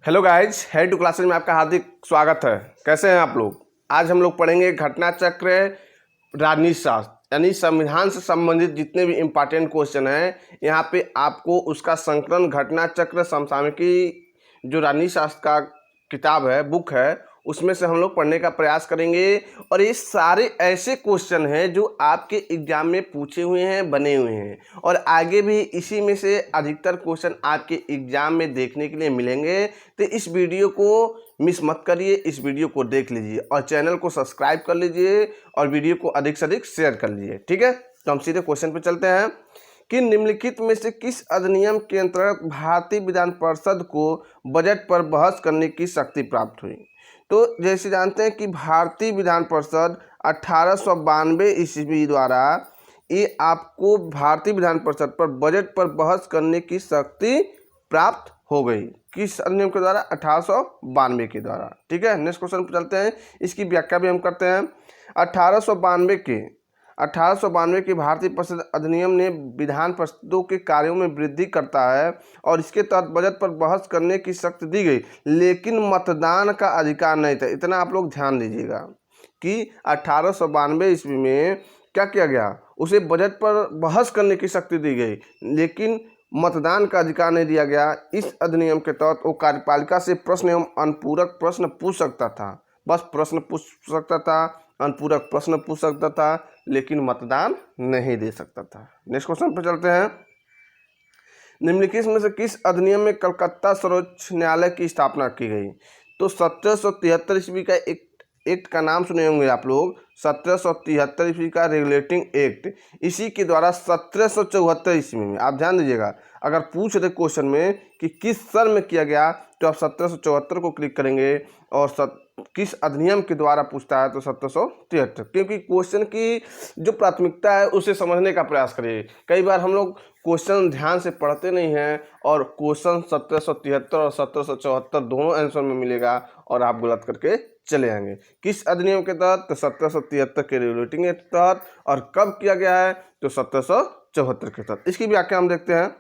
Hello guys, head to classes में आपका हार्दिक स्वागत है। कैसे हैं आप लोग। आज हम लोग पढ़ेंगे घटना चक्र, राजनीति शास्त्र यानी संविधान से संबंधित जितने भी इम्पोर्टेंट क्वेश्चन हैं। यहाँ पे आपको उसका संकलन, घटना चक्र, समसामयिकी, जो राजनीति शास्त्र का किताब है, बुक है, उसमें से हम लोग पढ़ने का प्रयास करेंगे। और ये सारे ऐसे क्वेश्चन हैं जो आपके एग्जाम में पूछे हुए हैं, बने हुए हैं, और आगे भी इसी में से अधिकतर क्वेश्चन आपके एग्जाम में देखने के लिए मिलेंगे। तो इस वीडियो को मिस मत करिए, इस वीडियो को देख लीजिए और चैनल को सब्सक्राइब कर लीजिए और वीडियो को अधिक से अधिक शेयर कर लीजिए। ठीक है, तो हम सीधे क्वेश्चन पे चलते हैं कि निम्नलिखित में से किस अधिनियम के अंतर्गत भारतीय विधान परिषद को बजट पर बहस करने की शक्ति प्राप्त हुई। तो जैसे जानते हैं कि भारतीय विधान परिषद 1892 ईस्वी द्वारा ये आपको भारतीय विधान परिषद पर बजट पर बहस करने की शक्ति प्राप्त हो गई। किस अधिनियम के द्वारा? 1892 के द्वारा। ठीक है, नेक्स्ट क्वेश्चन पर चलते हैं, इसकी व्याख्या भी हम करते हैं। 1892 के भारतीय परिषद अधिनियम ने विधान परिषदों के कार्यों में वृद्धि करता है और इसके तहत बजट पर बहस करने की शक्ति दी गई, लेकिन मतदान का अधिकार नहीं था। इतना आप लोग ध्यान दीजिएगा कि 1892 ईस्वी में क्या किया गया, उसे बजट पर बहस करने की शक्ति दी गई, लेकिन मतदान का अधिकार नहीं दिया गया। इस अधिनियम के तहत वो कार्यपालिका से प्रश्न एवं अनुपूरक प्रश्न पूछ सकता था, बस प्रश्न पूछ सकता था, अनुपूरक प्रश्न पूछ सकता था, लेकिन मतदान नहीं दे सकता था। नेक्स्ट क्वेश्चन पर चलते हैं। निम्नलिखित में से किस अधिनियम में कलकत्ता सर्वोच्च न्यायालय की स्थापना की गई? तो 1773 ईस्वी का एक्ट का नाम सुने होंगे आप लोग। 1773 ईस्वी का रेगुलेटिंग एक्ट, इसी के द्वारा 1774 ईस्वी में, आप ध्यान दीजिएगा, अगर पूछ रहे क्वेश्चन में कि किस सन में किया गया तो आप 1774 को क्लिक करेंगे, और किस अधिनियम के द्वारा पूछता है तो 1773, क्योंकि क्वेश्चन की जो प्राथमिकता है उसे समझने का प्रयास करिए। कई बार हम लोग क्वेश्चन ध्यान से पढ़ते नहीं हैं और क्वेश्चन 1773 और 1774 दोनों आंसर में मिलेगा और आप गलत करके चले आएंगे। किस अधिनियम के तहत? तो 1773 के रेगुलेटिंग एक्ट के तहत। और कब किया गया है? तो 1774 के तहत। इसकी व्याख्या हम देखते हैं।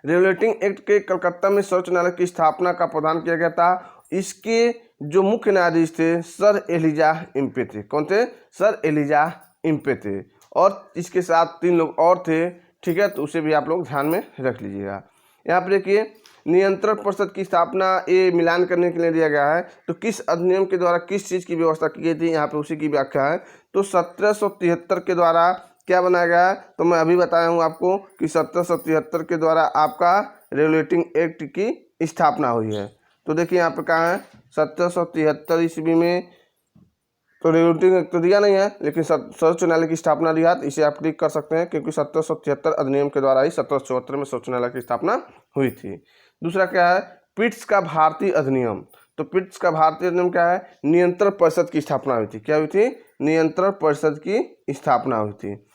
रेगुलेटिंग एक्ट के कलकत्ता में सर्वोच्च न्यायालय की स्थापना का प्रावधान किया गया था। इसके जो मुख्य न्यायाधीश थे सर एलिजा इम्पे थे। कौन थे? सर एलिजा इम्पे थे। और इसके साथ 3 लोग और थे। ठीक है, तो उसे भी आप लोग ध्यान में रख लीजिएगा। यहाँ पर देखिए, नियंत्रण परिषद की स्थापना ये मिलान करने के लिए दिया गया है। तो किस अधिनियम के द्वारा किस चीज़ की व्यवस्था की गई थी, यहाँ पे उसी की व्याख्या है। तो 1773 के द्वारा क्या बनाया गया है? तो मैं अभी बताया हूँ आपको कि 1773 के द्वारा आपका रेगुलेटिंग एक्ट की स्थापना हुई है। तो देखिए यहाँ पे कहाँ है, 1773 ईस्वी में। तो रेगुलेटिंग एक्ट तो दिया नहीं है, लेकिन सर्वोच्च न्यायालय की स्थापना दिया, तो इसे आप क्लिक कर सकते हैं, क्योंकि 1773 अधिनियम के द्वारा ही 1774 में सर्वोच्च न्यायालय की स्थापना हुई थी। दूसरा क्या है? पिट्स का भारतीय अधिनियम। तो पिट्स का भारतीय अधिनियम क्या है? नियंत्रण परिषद की स्थापना हुई थी। क्या हुई थी? नियंत्रण परिषद की स्थापना हुई थी।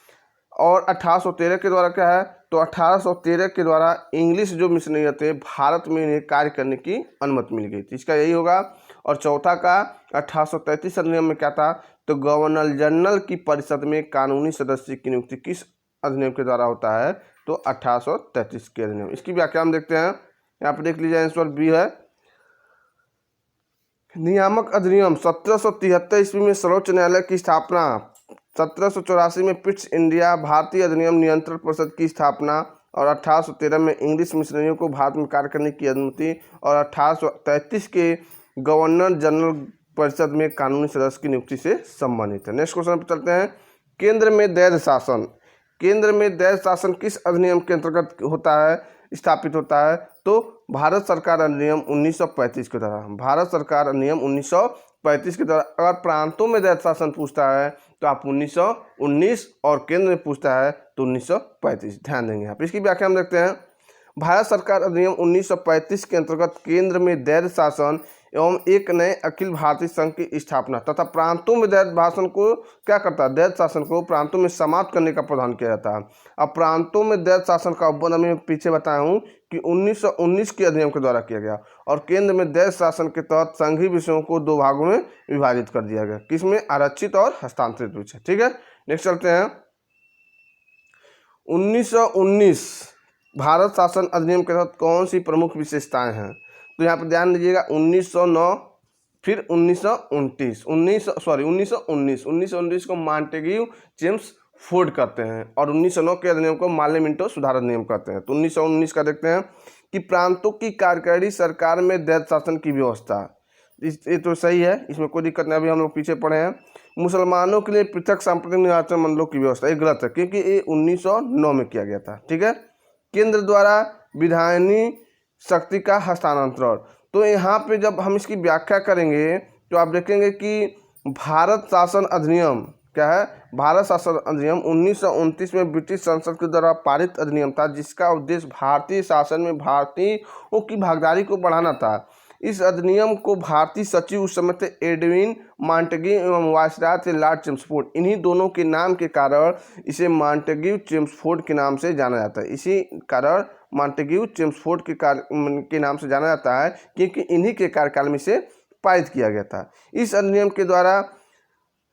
और 1813 के द्वारा क्या है? तो 1813 के द्वारा इंग्लिश जो मिशनरी थे भारत में इन्हें कार्य करने की अनुमति मिल गई थी। इसका यही होगा। और चौथा का 1833 अधिनियम में क्या था? तो गवर्नर जनरल की परिषद में कानूनी सदस्य की नियुक्ति किस अधिनियम के द्वारा होता है? तो 1833 के अधिनियम। इसकी व्याख्या हम देखते हैं। यहाँ पर देख लीजिए, आंसर बी है। नियामक अधिनियम 1773 ईस्वी में सर्वोच्च न्यायालय की स्थापना। 1784 में पिट्स इंडिया भारतीय अधिनियम नियंत्रण परिषद की स्थापना। और 1813 में इंग्लिश मिशनरियों को भारत में कार्य करने की अनुमति। और 1833 के गवर्नर जनरल परिषद में कानूनी सदस्य की नियुक्ति से संबंधित है। नेक्स्ट क्वेश्चन पर चलते हैं। केंद्र में दैर्घ्य शासन। केंद्र में दैर्घ्य शासन किस अधिनियम के अंतर्गत होता है, स्थापित होता है? तो भारत सरकार अधिनियम 1935 के द्वारा। भारत सरकार अधिनियम 1935 के द्वारा। अगर प्रांतों में दैर्घ्य शासन पूछता है तो आप 1919, और केंद्र में पूछता है तो 1935 ध्यान देंगे आप। इसकी व्याख्या हम देखते हैं। भारत सरकार अधिनियम 1935 के अंतर्गत केंद्र में दैर्घ्य शासन एवं एक नए अखिल भारतीय संघ की स्थापना तथा प्रांतों में दैर्घ्य भाषण को क्या करता है? दैर्घ्य शासन को प्रांतों में समाप्त करने का प्रावधान किया जाता है। अब प्रांतों में दैर्घ्य शासन का उपबंध मैं पीछे बताया हूँ कि 1919 के अधिनियम के द्वारा किया गया। और केंद्र में दैर्घ्य शासन के तहत संघीय विषयों को 2 भागों में विभाजित कर दिया गया। किसमें? आरक्षित और हस्तांतरित विषय। ठीक है, नेक्स्ट चलते हैं। 1919 भारत शासन अधिनियम के तहत कौन सी प्रमुख विशेषताएं हैं? तो यहाँ पर ध्यान दीजिएगा 1909, फिर 1929, 1919 को मॉन्टेग्यू चेम्सफोर्ड करते हैं और 1909 के अधिनियम को मार्लियामेंटो सुधार अधिनियम कहते हैं। तो 1919 का देखते हैं कि प्रांतों की कार्यकारी सरकार में दैत्य शासन की व्यवस्था, ये तो सही है, इसमें कोई दिक्कत नहीं। अभी हम लोग पीछे पढ़े हैं। मुसलमानों के लिए पृथक सांप्रदायिक निर्वाचन मंडलों की व्यवस्था, ये गलत है क्योंकि ये 1909 में किया गया था। ठीक है। केंद्र द्वारा विधायी शक्ति का हस्तांतरण, तो यहाँ पे जब हम इसकी व्याख्या करेंगे तो आप देखेंगे कि भारत शासन अधिनियम क्या है? भारत शासन अधिनियम 1929 में ब्रिटिश संसद के द्वारा पारित अधिनियम था, जिसका उद्देश्य भारतीय शासन में भारतीयों की भागीदारी को बढ़ाना था। इस अधिनियम को भारतीय सचिव उस समय थे एडविन मॉन्टेग्यू एवं वायसराय थे लॉर्ड चेम्सफोर्ड। इन्हीं दोनों के नाम के कारण इसे मॉन्टेग्यू चेम्सफोर्ड के नाम से जाना जाता है। इसी कारण मॉन्टेग्यू चेम्सफोर्ड के नाम से जाना जाता है क्योंकि इन्हीं के कार्यकाल में इसे पारित किया गया था। इस अधिनियम के द्वारा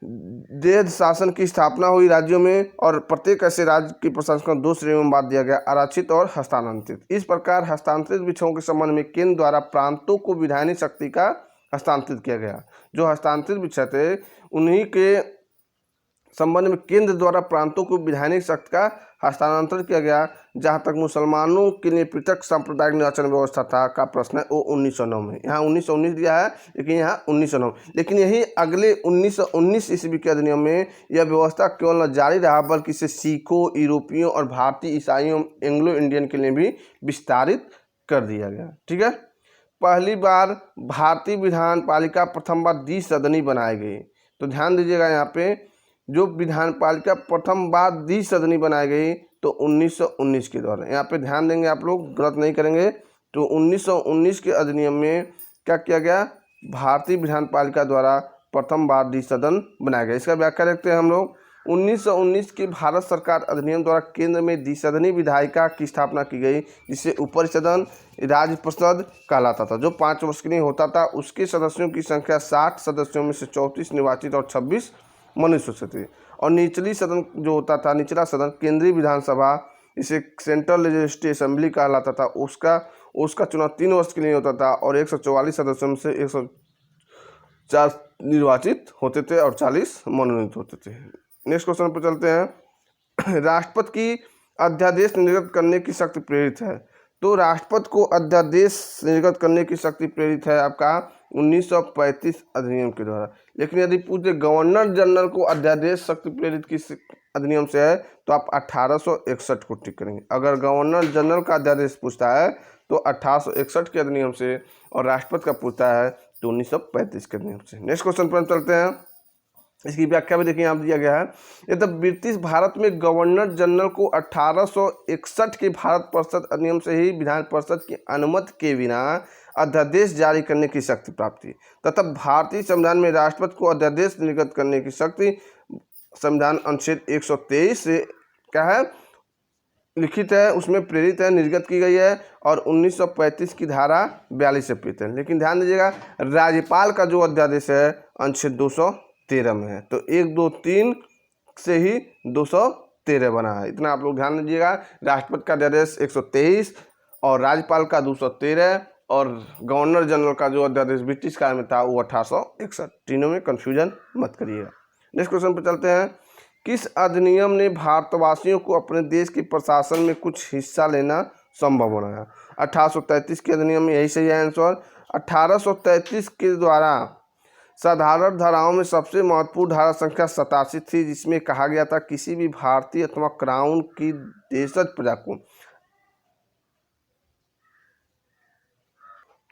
दैत्य शासन की स्थापना हुई राज्यों में और प्रत्येक ऐसे राज्य की प्रशासन को 2 श्रेणियों में बांट दिया गया, आरक्षित और हस्तांतरित। इस प्रकार हस्तांतरित विषयों के संबंध में केंद्र द्वारा प्रांतों को विधायी शक्ति का हस्तांतरित किया गया। जो हस्तांतरित विषय थे उन्हीं के संबंध में केंद्र द्वारा प्रांतों को विधायी शक्ति का हस्तांतरण किया गया। जहां तक मुसलमानों के लिए पृथक सांप्रदायिक निर्वाचन व्यवस्था था का प्रश्न है वो 1909 में, यहाँ 1919 दिया है लेकिन यहाँ 1909, लेकिन यही अगले 1919 ईस्वी के अधिनियम में यह व्यवस्था केवल न जारी रहा बल्कि इसे सिखों, यूरोपियों और भारतीय ईसाइयों एंग्लो इंडियन के लिए भी विस्तारित कर दिया गया। ठीक है। पहली बार भारतीय विधान पालिका प्रथम बार द्विसदनी बनाई गई। तो ध्यान दीजिएगा यहाँ पे जो विधान पालिका प्रथम बार द्विसदनी बनाई गई तो 1919 के दौरान, यहाँ पे ध्यान देंगे आप लोग, गलत नहीं करेंगे। तो 1919 के अधिनियम में क्या किया गया? भारतीय विधान पालिका द्वारा प्रथम बार द्विसदन बनाया गया। इसका व्याख्या देखते हैं हम लोग। 1919 के भारत सरकार अधिनियम द्वारा केंद्र में द्विसदनी विधायिका की स्थापना की गई, जिसे ऊपरी सदन राज्यपरिषद कहलाता था, जो 5 वर्ष के लिए होता था। उसके सदस्यों की संख्या 60 सदस्यों में से 34 निर्वाचित और 26 मनुष्य से थे। और निचली सदन जो होता था, निचला सदन केंद्रीय विधानसभा, इसे सेंट्रल लेजिस्लेटिव असेंबली कहलाता था, उसका चुनाव 3 वर्ष के लिए होता था और 144 सदस्यों में से 104 निर्वाचित होते थे और 40 मनोनीत होते थे। नेक्स्ट क्वेश्चन पर चलते हैं। राष्ट्रपति की अध्यादेश निर्गत करने की शक्ति प्रेरित है। तो राष्ट्रपति को अध्यादेश निर्गत करने की शक्ति प्रेरित है आपका 1935 अधिनियम के द्वारा। लेकिन यदि पूछे गवर्नर जनरल को अध्यादेश शक्ति प्रेरित किस अधिनियम से है तो आप 1861 को टिक करेंगे। अगर गवर्नर जनरल का अध्यादेश पूछता है तो 1861 के अधिनियम से, और राष्ट्रपति का पूछता है तो 1935 के अधिनियम से। नेक्स्ट क्वेश्चन पर चलते हैं। इसकी व्याख्या भी देखिए यहाँ दिया गया है। यदि ब्रिटिश भारत में गवर्नर जनरल को 1861 के भारत परिषद अधिनियम से ही विधान परिषद की अनुमति के बिना अध्यादेश जारी करने की शक्ति प्राप्त थी, तथा भारतीय संविधान में राष्ट्रपति को अध्यादेश निर्गत करने की शक्ति संविधान अनुच्छेद 123 से क्या है लिखित है, उसमें प्रेरित है, निर्गत की गई है, और 1935 की धारा 42 से प्रेरित है। लेकिन ध्यान दीजिएगा राज्यपाल का जो अध्यादेश है अनुच्छेद 213 में है, तो 1, 2, 3 से ही 213 बना है। इतना आप लोग ध्यान दीजिएगा। राष्ट्रपति का अध्यादेश 123 और राज्यपाल का 213 और गवर्नर जनरल का जो अध्यादेश ब्रिटिश काल में था वो 1861। तीनों में कन्फ्यूजन मत करिएगा। नेक्स्ट क्वेश्चन पर चलते हैं। किस अधिनियम ने भारतवासियों को अपने देश के प्रशासन में कुछ हिस्सा लेना संभव बनाया? 1833 के अधिनियम में, यही सही है आंसर। 1833 के द्वारा साधारण धाराओं में सबसे महत्वपूर्ण धारा संख्या 87 थी, जिसमें कहा गया था किसी भी भारतीय अथवा क्राउन की देशज प्रजा को,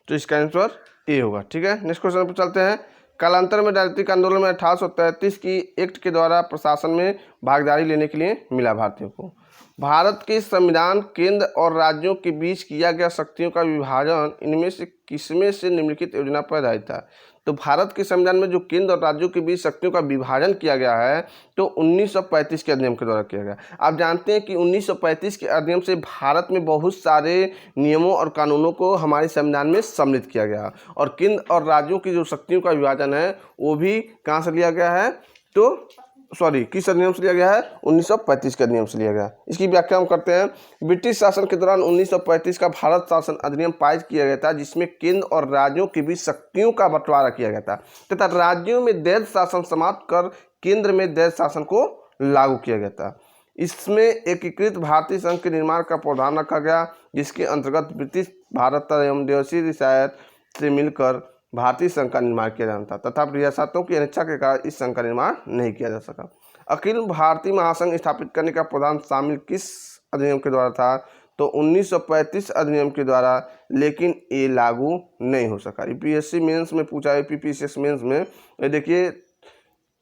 तो इसका आंसर ए होगा। ठीक है। नेक्स्ट क्वेश्चन पर चलते हैं। कालांतर में राजनीतिक आंदोलन में 1833 की एक्ट के द्वारा प्रशासन में भागीदारी लेने के लिए मिला भारतीयों को। भारत के संविधान केंद्र और राज्यों के बीच किया गया शक्तियों का विभाजन इनमें से किसमें से निम्नलिखित योजना पर आधारित था? तो भारत के संविधान में जो केंद्र और राज्यों के बीच शक्तियों का विभाजन किया गया है तो 1935 के अधिनियम के द्वारा किया गया। आप जानते हैं कि 1935 के अधिनियम से भारत में बहुत सारे नियमों और कानूनों को हमारे संविधान में सम्मिलित किया गया, और केंद्र और राज्यों की जो शक्तियों का विभाजन है वो भी कहाँ से लिया गया है, तो किस अधिनियम से लिया गया है? 1935 के अधिनियम से लिया गया। इसकी व्याख्या हम करते हैं। ब्रिटिश शासन के दौरान 1935 का भारत शासन अधिनियम पारित किया गया था, जिसमें केंद्र और राज्यों के बीच शक्तियों का बंटवारा किया गया था तथा राज्यों में दैध शासन समाप्त कर केंद्र में दैध शासन को लागू किया गया था। इसमें एकीकृत भारतीय संघ के निर्माण का प्रावधान रखा गया, जिसके अंतर्गत ब्रिटिश भारत एवं देशी रियासत से मिलकर भारतीय संघ का निर्माण किया जाना था तथा रियासतों की अनिच्छा के कारण इस संघ का निर्माण नहीं किया जा सका। अखिल भारतीय महासंघ स्थापित करने का प्रावधान शामिल किस अधिनियम के द्वारा था? तो 1935 अधिनियम के द्वारा, लेकिन ये लागू नहीं हो सका। यूपीएससी मेंस में पूछा है, यूपीपीसीएस मेंस में ये देखिए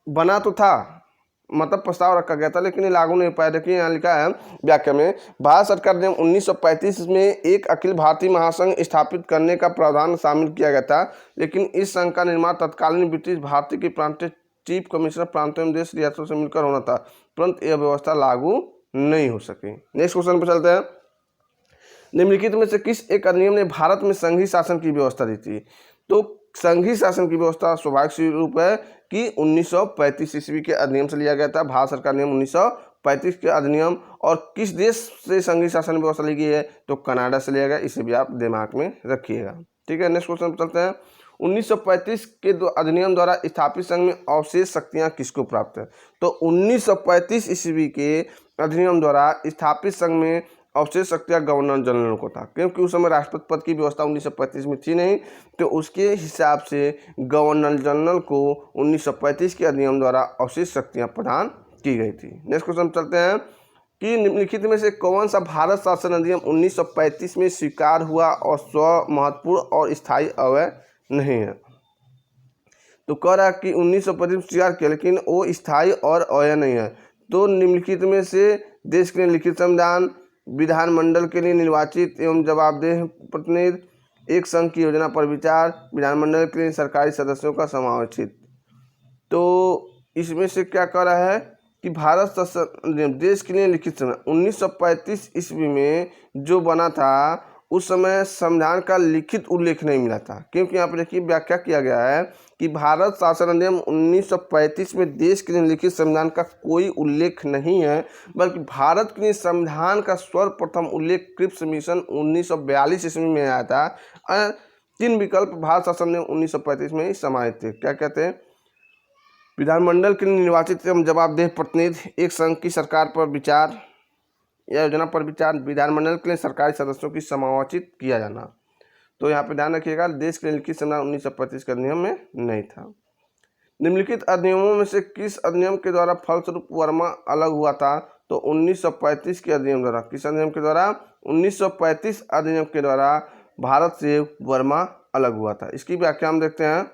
बना तो था, मतलब प्रस्ताव रखा गया था, लेकिन ये लागू नहीं पाया। देखिए यहाँ लिखा है व्याख्या में, भारत सरकार ने 1935 में एक अखिल भारतीय महासंघ स्थापित करने का प्रावधान शामिल किया गया था, लेकिन इस संघ का निर्माण तत्कालीन ब्रिटिश भारतीय के प्रांतीय चीफ कमिश्नर प्रांतों एवं देश रियासतों से मिलकर होना था, परंतु यह व्यवस्था लागू नहीं हो सकी। नेक्स्ट क्वेश्चन पर चलते हैं। निम्नलिखित में से किस एक अधिनियम ने भारत में संघीय शासन की व्यवस्था दी थी? तो संघीय शासन की व्यवस्था स्वाभाविक रूप है कि 1935 ईस्वी के अधिनियम से लिया गया था। भारत सरकार ने 1935 के अधिनियम, और किस देश से संघीय शासन व्यवस्था ली गई है? तो कनाडा से लिया गया। इसे भी आप दिमाग में रखिएगा, ठीक है। नेक्स्ट क्वेश्चन पर चलते हैं। 1935 के अधिनियम द्वारा स्थापित संघ में अवशेष शक्तियां किसको प्राप्त है? तो 1935 ईस्वी के अधिनियम द्वारा स्थापित संघ में अवशेष शक्तियां गवर्नर जनरल को था, क्योंकि उस समय राष्ट्रपति पद की व्यवस्था 1935 में थी नहीं, तो उसके हिसाब से गवर्नर जनरल को 1935 के अधिनियम द्वारा अवशेष शक्तियां प्रदान की गई थी। नेक्स्ट क्वेश्चन चलते हैं कि निम्नलिखित में से कौन सा भारत शासन अधिनियम 1935 में स्वीकार हुआ और स्व महत्वपूर्ण और स्थायी अवय नहीं है? तो कह रहा है कि 1935 में स्वीकार किया, लेकिन वो स्थायी और अवय नहीं है। तो निम्नलिखित में से देश के लिए लिखित संविधान, विधानमंडल के लिए निर्वाचित एवं जवाबदेह प्रतिनिधि, एक संघ की योजना पर विचार, विधानमंडल के लिए सरकारी सदस्यों का समावेशित। तो इसमें से क्या कह रहा है कि भारत शासन देश के लिए लिखित संविधान 1935 ईस्वी में जो बना था, उस समय संविधान का लिखित उल्लेख नहीं मिला था, क्योंकि यहाँ पर देखिए व्याख्या किया गया है कि भारत शासन अधिनियम 1935 में देश के लिए लिखित संविधान का कोई उल्लेख नहीं है, बल्कि भारत के लिए संविधान का सर्वप्रथम उल्लेख क्रिप्स मिशन 1942 ईस्वी में आया था। 3 विकल्प भारत शासन ने 1935 में ही समाहित थे। क्या कहते हैं? विधानमंडल के लिए निर्वाचित एवं जवाबदेह प्रतिनिधि, एक संघ की सरकार पर विचार या योजना पर विचार, विधानमंडल के लिए सरकारी सदस्यों की समायोजित किया जाना। तो यहाँ पे ध्यान रखिएगा, देश के लिए लिखित संविधान 1935 के अधिनियम में नहीं था। निम्नलिखित अधिनियमों में से किस अधिनियम के द्वारा फलस्वरूप वर्मा अलग हुआ था? तो 1935 के अधिनियम द्वारा। किस अधिनियम के द्वारा? 1935 अधिनियम के द्वारा भारत से वर्मा अलग हुआ था। इसकी व्याख्या हम देखते हैं।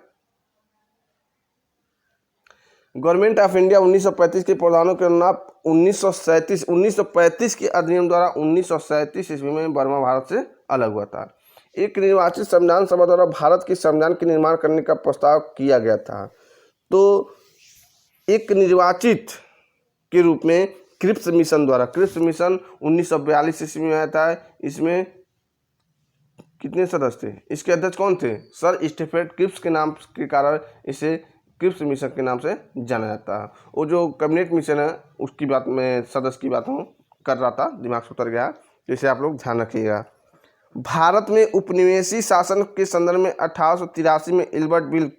गवर्नमेंट ऑफ इंडिया 1935 के प्रावधानों के अनुसार 1935 के अधिनियम द्वारा 1937 ईस्वी में वर्मा भारत से अलग हुआ था। एक निर्वाचित संविधान सभा द्वारा भारत के संविधान के निर्माण करने का प्रस्ताव किया गया था। तो एक निर्वाचित के रूप में क्रिप्स मिशन द्वारा, क्रिप्स मिशन 1942 ईस्वी में आया था। इसमें कितने सदस्य थे? इसके अध्यक्ष कौन थे? सर स्टीफेन क्रिप्स के नाम के कारण इसे क्रिप्स मिशन के नाम से जाना जाता है। वो जो कैबिनेट मिशन है उसकी बात में सदस्य की बात हूँ कर रहा था, दिमाग से उतर गया, इसे आप लोग ध्यान रखिएगा। भारत में उपनिवेशी शासन के संदर्भ में 1883 में इल्बर्ट बिल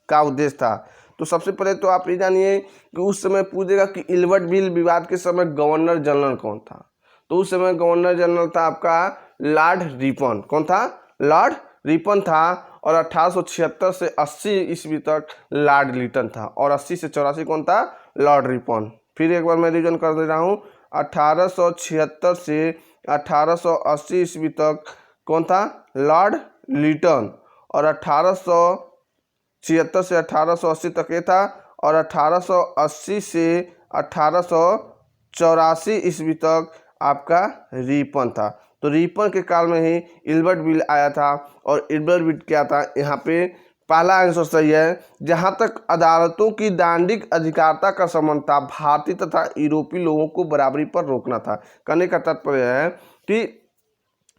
का उद्देश्य था। तो सबसे पहले तो आप ये जानिए कि उस समय पूछेगा कि इल्बर्ट बिल विवाद के समय गवर्नर जनरल कौन था? तो उस समय गवर्नर जनरल था आपका लॉर्ड रिपन। कौन था? लॉर्ड रिपन था। और 1876 से 80 ईस्वी तक लॉर्ड लिटन था, और 80 से 84 कौन था? Lord Ripon. फिर एक बार मैं रिवीजन कर दे रहा हूँ। 1876 से 1880 ईस्वी तक कौन था? लॉर्ड लिटन। और 1876 से 1880 तक ये था, और 1880 से 1884 ईस्वी तक आपका रिपन था। तो रिपन के काल में ही इल्बर्ट बिल आया था। और इल्बर्ट बिल क्या था? यहाँ पे पहला आंसर सही है। जहाँ तक अदालतों की दांडिक अधिकारिता का संबंध था, भारतीय तथा यूरोपीय लोगों को बराबरी पर रोकना था। कहने का तात्पर्य है कि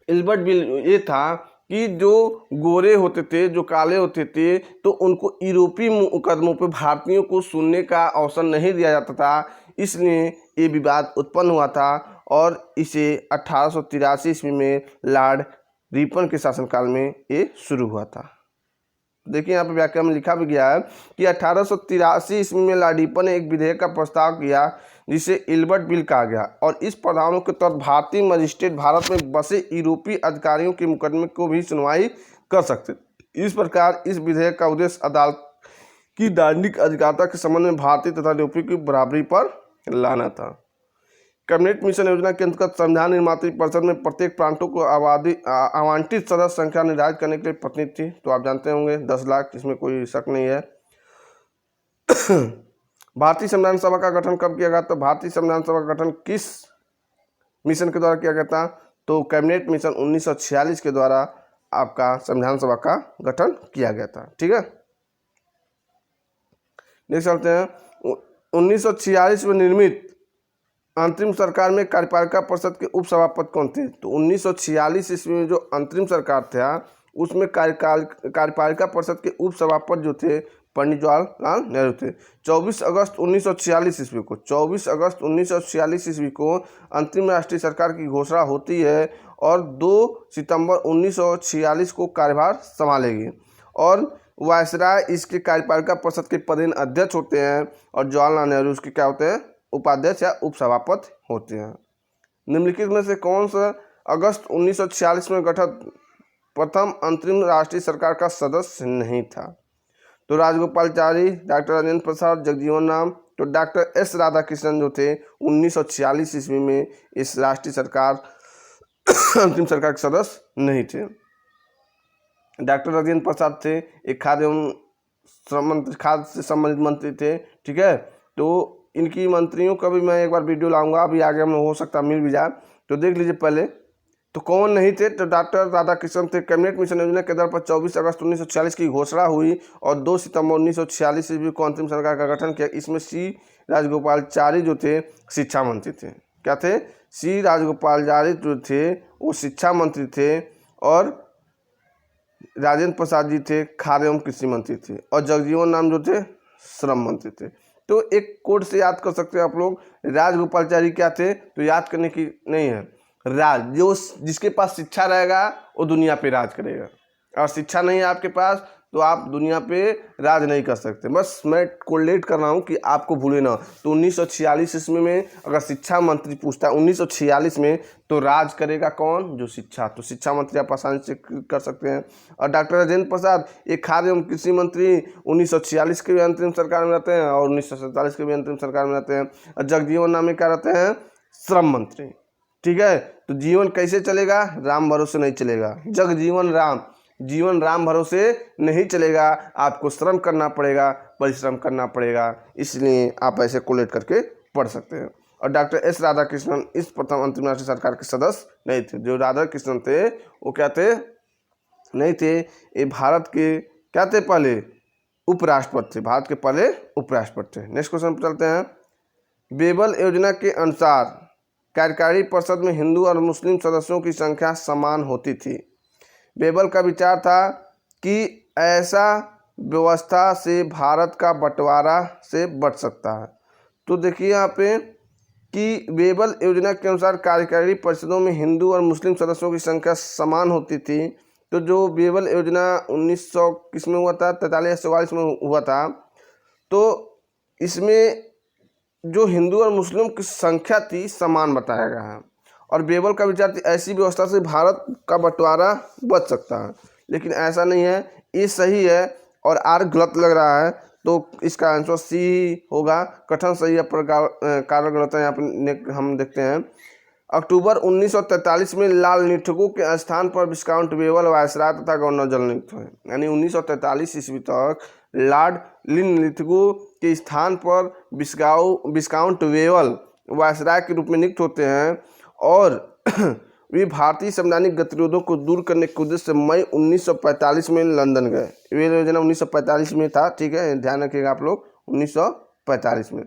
इल्बर्ट बिल ये था कि जो गोरे होते थे, जो काले होते थे, तो उनको यूरोपीय मुकदमों पे भारतीयों को सुनने का अवसर नहीं दिया जाता था, इसलिए ये विवाद उत्पन्न हुआ था और इसे 1883 ईस्वी में लॉर्ड रिपन के शासनकाल में ये शुरू हुआ था। देखिए यहाँ पे व्याख्या में लिखा भी गया है कि 1883 ईस्वी में लॉर्ड रिपन ने एक विधेयक का प्रस्ताव किया जिसे इल्बर्ट बिल कहा गया और इस प्रावधानों के तहत भारतीय मजिस्ट्रेट भारत में बसे यूरोपीय अधिकारियों के मुकदमे को भी सुनवाई कर सकते। इस प्रकार इस विधेयक का उद्देश्य अदालत की दंडिक अधिकारिता के संबंध में भारतीय तथा यूरोपीय की बराबरी पर लाना था। कैबिनेट मिशन योजना के अंतर्गत संविधान निर्मात्री परिषद में प्रत्येक प्रांतों को आवंटित सदस्य संख्या निर्धारित करने के लिए प्रतिनिधि थी। तो आप जानते होंगे 10 लाख, इसमें कोई शक नहीं है। भारतीय संविधान सभा का गठन कब किया गया? तो भारतीय संविधान सभा का गठन किस मिशन के द्वारा किया गया था? तो कैबिनेट मिशन 1946 के द्वारा आपका संविधान सभा का गठन किया गया था। ठीक है, देख सकते हैं 1946 में निर्मित अंतरिम सरकार में कार्यपालिका परिषद के उपसभापति कौन थे? तो 1946 ईस्वी में जो अंतरिम सरकार था उसमें कार्यपालिका परिषद के उपसभापति जो थे पंडित जवाहरलाल नेहरू थे। 24 अगस्त 1946 ईस्वी को 24 अगस्त 1946 ईस्वी को अंतरिम राष्ट्रीय सरकार की घोषणा होती है और 2 सितंबर 1946 को कार्यभार संभालेगी और वायसराय इसके कार्यपालिका परिषद के पदेन अध्यक्ष होते हैं और जवाहरलाल नेहरू उसके क्या होते हैं? उपाध्यक्ष या उपसभापति होते हैं। निम्नलिखित में से कौन सा अगस्त 1946 में गठित प्रथम अंतरिम राष्ट्रीय सरकार का सदस्य नहीं था? तो राजगोपालाचारी, डॉक्टर राजेंद्र प्रसाद, जगजीवन राम। तो डॉक्टर एस राधाकृष्णन जो थे 1946 ईस्वी में इस राष्ट्रीय सरकार अंतिम सरकार के सदस्य नहीं थे। डॉक्टर राजेंद्र प्रसाद थे एक खाद्य एवं खाद्य से संबंधित मंत्री थे। ठीक है, तो इनकी मंत्रियों का भी मैं एक बार वीडियो लाऊंगा, अभी आगे हम हो सकता मिल भी जाए, तो देख लीजिए पहले। तो कौन नहीं थे? तो डॉक्टर राधाकृष्णन थे। कैबिनेट मिशन योजना के आधार पर 24 अगस्त 1946 की घोषणा हुई और 2 सितंबर 1946 ईस्वी को अंतिम सरकार का गठन किया। इसमें सी राजगोपालाचारी जो थे शिक्षा मंत्री थे। क्या थे? सी राजगोपालाचारी जो थे वो शिक्षा मंत्री थे और राजेंद्र प्रसाद जी थे खाद्य एवं कृषि मंत्री थे और जगजीवन राम जो थे श्रम मंत्री थे। तो एक कोड से याद कर सकते हैं आप लोग। राजगोपालाचारी क्या थे? तो याद करने की नहीं है, राज जो जिसके पास शिक्षा रहेगा वो दुनिया पे राज करेगा और शिक्षा नहीं है आपके पास तो आप दुनिया पे राज नहीं कर सकते। बस मैं कोलेट कर रहा हूँ कि आपको भूले ना। तो 1946 ईस्वी में अगर शिक्षा मंत्री पूछता है 1946 में तो राज करेगा कौन? जो शिक्षा। तो शिक्षा मंत्री आप आसानी से कर सकते हैं। और डॉक्टर राजेंद्र प्रसाद एक खाद्य एवं कृषि मंत्री 1946 के भी अंतरिम सरकार में रहते हैं और 1947 के भी अंतरिम सरकार में रहते हैं। और जगजीवन राम में क्या रहते हैं? श्रम मंत्री। ठीक है, तो जीवन कैसे चलेगा? राम भरोसे नहीं चलेगा। जीवन राम भरोसे नहीं चलेगा, आपको श्रम करना पड़ेगा, परिश्रम करना पड़ेगा। इसलिए आप ऐसे कोलेट करके पढ़ सकते हैं। और डॉक्टर एस राधाकृष्णन इस प्रथम अंतरिम राष्ट्रीय सरकार के सदस्य नहीं थे। जो राधाकृष्णन थे वो क्या थे? नहीं थे, ये भारत के क्या थे? पहले उपराष्ट्रपति थे। भारत के पहले उपराष्ट्रपति थे। नेक्स्ट क्वेश्चन पर चलते हैं। बेबल योजना के अनुसार कार्यकारी परिषद में हिंदू और मुस्लिम सदस्यों की संख्या समान होती थी। बेबल का विचार था कि ऐसा व्यवस्था से भारत का बंटवारा से बच सकता है। तो देखिए यहाँ पे कि बेबल योजना के अनुसार कार्यकारी परिषदों में हिंदू और मुस्लिम सदस्यों की संख्या समान होती थी। तो जो बेबल योजना 1900 किस में हुआ था? 43-44 में हुआ था। तो इसमें जो हिंदू और मुस्लिम की संख्या थी समान बताया गया है और बेबल का विचार थी ऐसी व्यवस्था से भारत का बंटवारा बच सकता है। लेकिन ऐसा नहीं है, ये सही है और आर गलत लग रहा है। तो इसका आंसर सी होगा। कथन सही है पर कारण गलत है। यहाँ पर हम देखते हैं अक्टूबर 1943 में लाल निठगु के स्थान पर विस्काउंट बेबल वायसराय तथा गवर्नर जनरल नियुक्त हुए। यानी 1943 ईस्वी तक लॉर्ड लिनलिथगो के स्थान पर विस्काउंट बेबल वायसराय के रूप में नियुक्त होते हैं और वे भारतीय संवैधानिक गतिरोधों को दूर करने के उद्देश्य से मई 1945 में लंदन गए। वे योजना 1945 में था। ठीक है, ध्यान रखिएगा आप लोग 1945 में।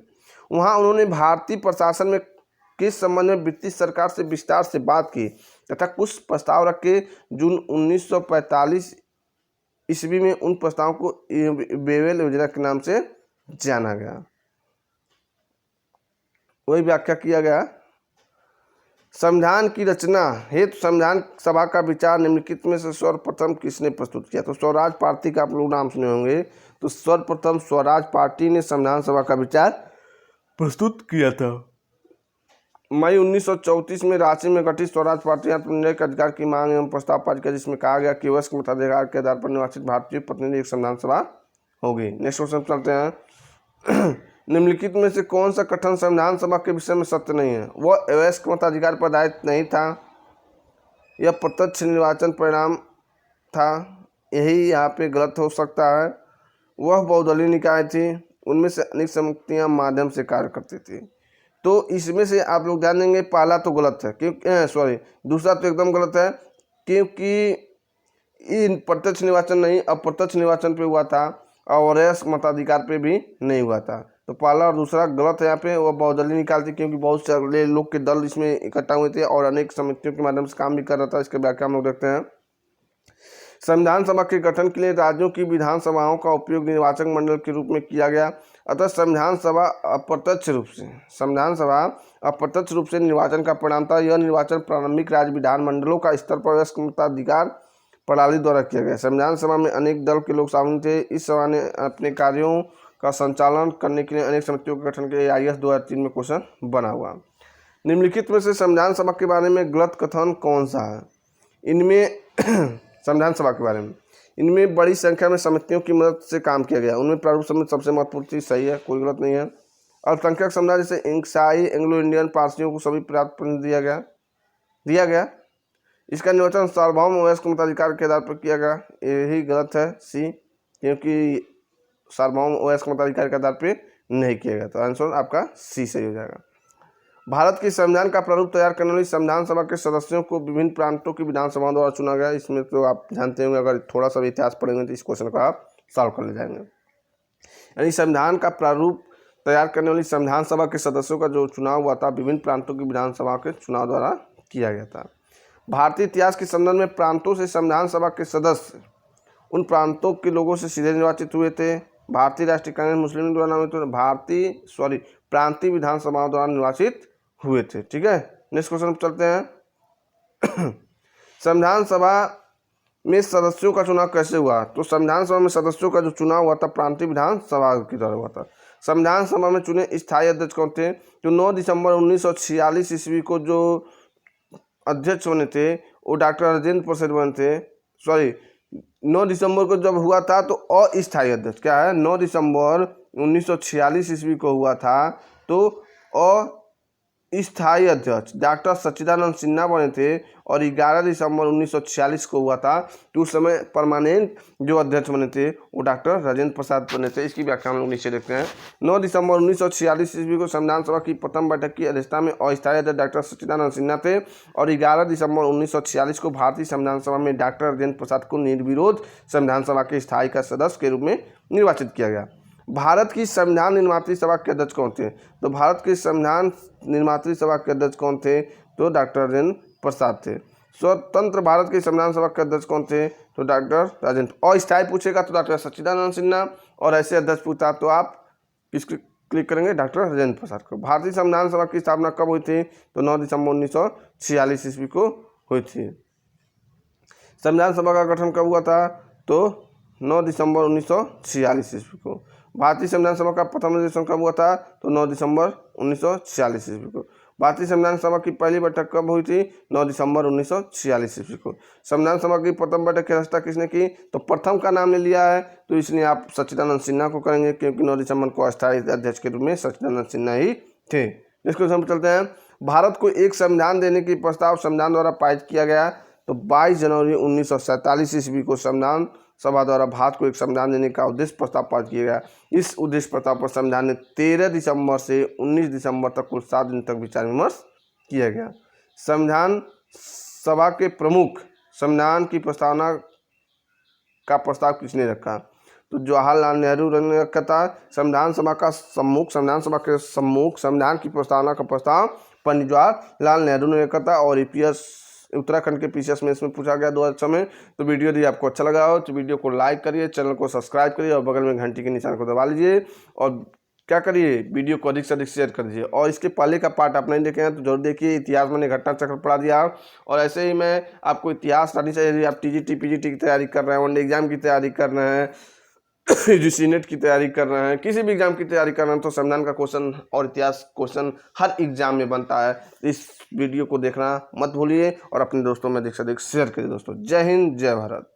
वहाँ उन्होंने भारतीय प्रशासन में के संबंध में ब्रिटिश सरकार से विस्तार से बात की। तथा कुछ प्रस्ताव रखे। जून 1945 ईस्वी में उन प्रस्तावों को वेवेल योजना के नाम से जाना गया। वही व्याख्या किया गया। संविधान की रचना हेतु संविधान सभा का विचार निम्नलिखित में से सर्वप्रथम किसने प्रस्तुत किया? तो स्वराज पार्टी का आप लोग नाम सुने होंगे। तो सर्वप्रथम स्वराज पार्टी ने संविधान सभा का विचार प्रस्तुत किया था। मई 1934 में रांची में गठित स्वराज पार्टी आत्मनिर्भर के अधिकार की मांग एवं प्रस्ताव पारित किया, जिसमें कहा गया कि वयस्क मताधिकार के आधार पर निर्वाचित भारतीय प्रतिनिधि एक संविधान सभा होगी। नेक्स्ट क्वेश्चन चलते हैं। निम्नलिखित में से कौन सा कथन संविधान सभा के विषय में सत्य नहीं है? वह वयस्क मताधिकार पर आधारित नहीं था, यह प्रत्यक्ष निर्वाचन परिणाम था, यही यहाँ पे गलत हो सकता है। वह बहुदलीय निकाय थी, उनमें से अनेक समितियाँ माध्यम से कार्य करती थी। तो इसमें से आप लोग ध्यान देंगे पहला तो गलत है, क्योंकि दूसरा तो एकदम गलत है, क्योंकि इन प्रत्यक्ष निर्वाचन नहीं अप्रत्यक्ष निर्वाचन पे हुआ था और वयस्क मताधिकार पे भी नहीं हुआ था। तो पहला और दूसरा गलत है। यहाँ पे वह बहुदलीय निकाय थी, क्योंकि बहुत सारे लोग के दल इसमें इकट्ठा हुए थे और अनेक समितियों के माध्यम से काम भी कर रहा था। इसके व्याख्या हम लोग देखते हैं। संविधान सभा के गठन के लिए राज्यों की विधानसभाओं का उपयोग निर्वाचक मंडल के रूप में किया गया। अतः संविधान सभा अप्रत्यक्ष रूप से निर्वाचन का परिणाम था। यह निर्वाचन प्रारंभिक राज्य विधानमंडलों का स्तर पर वयस्क मताधिकार प्रणाली द्वारा किया गया। संविधान सभा में अनेक दल के लोग शामिल थे। इस सभा ने अपने कार्यों का संचालन करने के लिए अनेक समितियों के गठन के AIS 2003 में क्वेश्चन बना हुआ। निम्नलिखित में से संविधान सभा के बारे में गलत कथन कौन सा है? इनमें संविधान सभा के बारे में इनमें बड़ी संख्या में समितियों की मदद से काम किया गया। उनमें प्रारूप समिति सबसे महत्वपूर्ण चीज सही है, कोई गलत नहीं है। अल्पसंख्यक समुदाय जैसे ईसाई, एंग्लो इंडियन, पारसियों को सभी पर्याप्त प्रतिनिधि दिया गया। इसका निर्वाचन सार्वभौम वयस्क मताधिकार के आधार पर किया गया, यही गलत है सी, क्योंकि सार्वभौम वयस्क मताधिकार के आधार पर नहीं किया गया। तो आंसर आपका सी सही हो जाएगा। भारत के संविधान का प्रारूप तैयार करने वाली संविधान सभा के सदस्यों को विभिन्न प्रांतों की विधानसभाओं द्वारा चुना गया। इसमें तो आप जानते होंगे, अगर थोड़ा सा इतिहास पढ़ेंगे तो इस क्वेश्चन को आप सॉल्व कर ले जाएंगे। यानी संविधान का प्रारूप तैयार करने वाली संविधान सभा के सदस्यों का जो चुनाव हुआ था विभिन्न प्रांतों की विधानसभा के चुनाव द्वारा किया गया था। भारतीय इतिहास के संदर्भ में प्रांतों से संविधान सभा के सदस्य उन प्रांतों के लोगों से सीधे निर्वाचित हुए थे। भारतीय राष्ट्रीय कांग्रेस मुस्लिम लीग द्वारा प्रांतीय विधानसभाओं द्वारा निर्वाचित हुए थे। ठीक है, नेक्स्ट क्वेश्चन पर चलते हैं। संविधान सभा में सदस्यों का चुनाव कैसे हुआ? तो संविधान सभा में सदस्यों का जो चुनाव हुआ था प्रांतीय विधानसभा के द्वारा हुआ था। संविधान सभा में चुने स्थायी अध्यक्ष कौन थे? जो 9 दिसंबर 1946 ईस्वी को जो अध्यक्ष बने थे वो डॉक्टर राजेंद्र प्रसाद बने थे। 9 दिसंबर को जब हुआ था तो अस्थायी अध्यक्ष क्या है? 9 दिसंबर 1946 ईस्वी को हुआ था तो स्थायी अध्यक्ष डॉक्टर सच्चिदानंद सिन्हा बने थे और 11 दिसंबर 1946 को हुआ था तो उस समय परमानेंट जो अध्यक्ष बने थे वो डॉक्टर राजेंद्र प्रसाद बने थे। इसकी व्याख्या हम लोग नीचे देखते हैं। 9 दिसंबर 1946 ईस्वी को संविधान सभा की प्रथम बैठक की अध्यक्षता में अस्थायी अध्यक्ष डॉक्टर सच्चिदानंद सिन्हा थे और 11 दिसंबर 1946 को भारतीय संविधान सभा में डॉक्टर राजेंद्र प्रसाद को निर्विरोध संविधान सभा के स्थायी का सदस्य के रूप में निर्वाचित किया गया। भारत की संविधान निर्मात्री सभा के अध्यक्ष कौन थे? तो भारत की संविधान निर्मात्री सभा के अध्यक्ष कौन थे? तो डॉक्टर राजेंद्र प्रसाद थे। स्वतंत्र भारत की संविधान सभा के अध्यक्ष कौन थे? तो डॉक्टर राजेंद्र। अस्थायी पूछेगा तो डॉक्टर सच्चिदानंद सिन्हा और ऐसे अध्यक्ष पूछता तो आप किसको क्लिक करेंगे? डॉक्टर राजेंद्र प्रसाद को। भारतीय संविधान सभा की स्थापना कब हुई थी? तो 9 दिसंबर 1946 ईस्वी को हुई थी। संविधान सभा का गठन कब हुआ था? तो 9 दिसंबर 1946 ईस्वी को। भारतीय संविधान सभा का प्रथम अधिवेशन कब हुआ था? तो 9 दिसंबर 1946 ईस्वी को। भारतीय संविधान सभा की पहली बैठक कब हुई थी? 9 दिसंबर 1946 ईस्वी को। संविधान सभा की प्रथम बैठक की अध्यक्षता किसने की? तो प्रथम का नाम ले लिया है तो इसलिए आप सच्चिदानंद सिन्हा को करेंगे, क्योंकि 9 दिसंबर को अस्थायी अध्यक्ष के रूप में सच्चिदानंद सिन्हा ही थे। इसको हम चलते हैं। भारत को एक संविधान देने की प्रस्ताव संविधान द्वारा पारित किया गया। तो 22 जनवरी 1947 ईस्वी को संविधान सभा द्वारा भारत को एक संविधान देने का उद्देश्य प्रस्ताव पारित किया गया। इस उद्देश्य प्रस्ताव पर संविधान ने 13 दिसंबर से 19 दिसंबर तक कुल 7 दिन तक विचार विमर्श किया गया। संविधान सभा के प्रमुख संविधान की प्रस्तावना का प्रस्ताव किसने रखा? तो जवाहरलाल नेहरू ने रखा था। संविधान सभा का सम्मुख संविधान की प्रस्तावना का प्रस्ताव पंडित जवाहरलाल नेहरू ने रखा था और उत्तराखंड के पीसीएस में इसमें पूछा गया 2006 में। तो वीडियो यदि आपको अच्छा लगा हो तो वीडियो को लाइक करिए, चैनल को सब्सक्राइब करिए और बगल में घंटी के निशान को दबा लीजिए और क्या करिए, वीडियो को अधिक से अधिक शेयर कर दीजिए। और इसके पहले का पार्ट आप नहीं देखे हैं तो जरूर देखिए, इतिहास मैंने घटना चक्र पढ़ा दिया। और ऐसे ही मैं आपको इतिहास पढ़नी चाहिए, यदि आप टीजीटी पीजीटी की तैयारी कर रहे हैं, वनडे एग्जाम की तैयारी कर रहे हैं, यूजीसी नेट की तैयारी कर रहे हैं, किसी भी एग्जाम की तैयारी कर रहे हैं, तो संविधान का क्वेश्चन और इतिहास क्वेश्चन हर एग्जाम में बनता है। इस वीडियो को देखना मत भूलिए और अपने दोस्तों में अधिक से अधिक शेयर करिए। दोस्तों जय हिंद, जय भारत।